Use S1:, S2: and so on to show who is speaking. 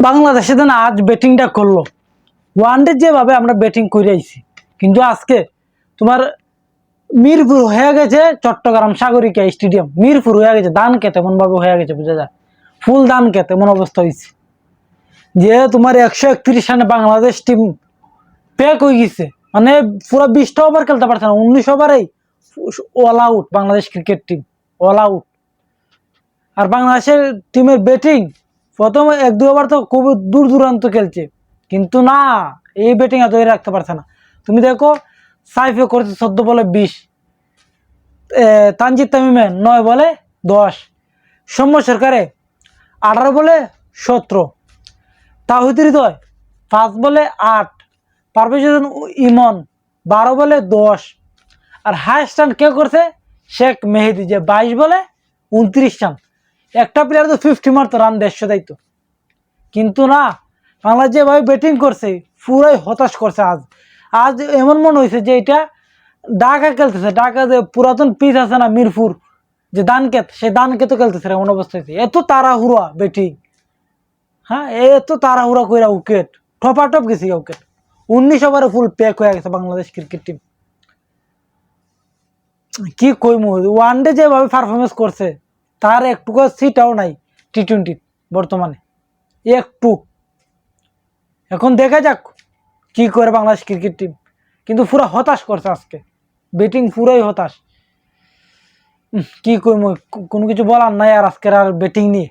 S1: বাংলাদেশে না আজ ব্যাটিংটা করলো ওয়ানডে যেভাবে আমরা ব্যাটিং করে আইছি, কিন্তু আজকে তোমার মিরপুর হয়ে গেছে চট্টগ্রাম সাগরিকা স্টেডিয়াম। মিরপুর হয়ে গেছে ধান খেত, এমন ভাবে হয়ে গেছে, বুঝা যায় ফুল ধান খেত এমন অবস্থা হয়েছে যে তোমার 131 রানে বাংলাদেশ টিম প্যাক হয়ে গেছে। মানে পুরো 20টা ওভার খেলতে পারছে না, 19 ওভারেই all out Bangladesh cricket team, all out. আর বাংলাদেশের টিমের ব্যাটিং প্রথম 1-2 ওভার তো খুব দূর দূরান্ত খেলছে, কিন্তু না, এই ব্যাটিং এত রাখতে পারছে না। তুমি দেখো সাইফে করেছে 14 বলে 20, তানজিদ তামিমে 9 বলে 10, সৌম্য সরকারে 18 বলে 17, তাওহিদ হৃদয় 5 বলে 8, পারভেজ ইমন 12 বলে 10। আর হাইস্ট রান কে করছে? শেখ মেহেদি, যে 22 বলে 29 রান। একটা প্লেয়ার তো 50 মারতো, রান 150 দায়িত্ব, কিন্তু না, বাংলাদেশ যেভাবে ব্যাটিং করছে পুরাই হতাশ করছে। আজ আজ এমন মনে হয়েছে যে এটা ঢাকা খেলতেছে, ঢাকা যে পুরাতন পিচ আছে না মিরপুর, যে দানকেত, সেই দানকেতও খেলতেছে এমন অবস্থা হয়েছে। এত তাড়াহুড়া ব্যাটিং, হ্যাঁ এত তাড়াহুড়া কইরা উইকেট টপাটপ গেছে উইকেট। 19 ওভারে ফুল প্যাক হয়ে গেছে বাংলাদেশ ক্রিকেট টিম। কি কইমু, ওয়ানডে যেভাবে পারফরমেন্স করছে তার একটুকু সিটাও নাই টি-20 বর্তমানে একটু। এখন দেখা যাক কি করে বাংলাদেশ ক্রিকেট টিম, কিন্তু পুরো হতাশ করছে আজকে, ব্যাটিং পুরাই হতাশ। কি কইমু, কোনো কিছু বলার নাই আর আজকের আর ব্যাটিং নিয়ে।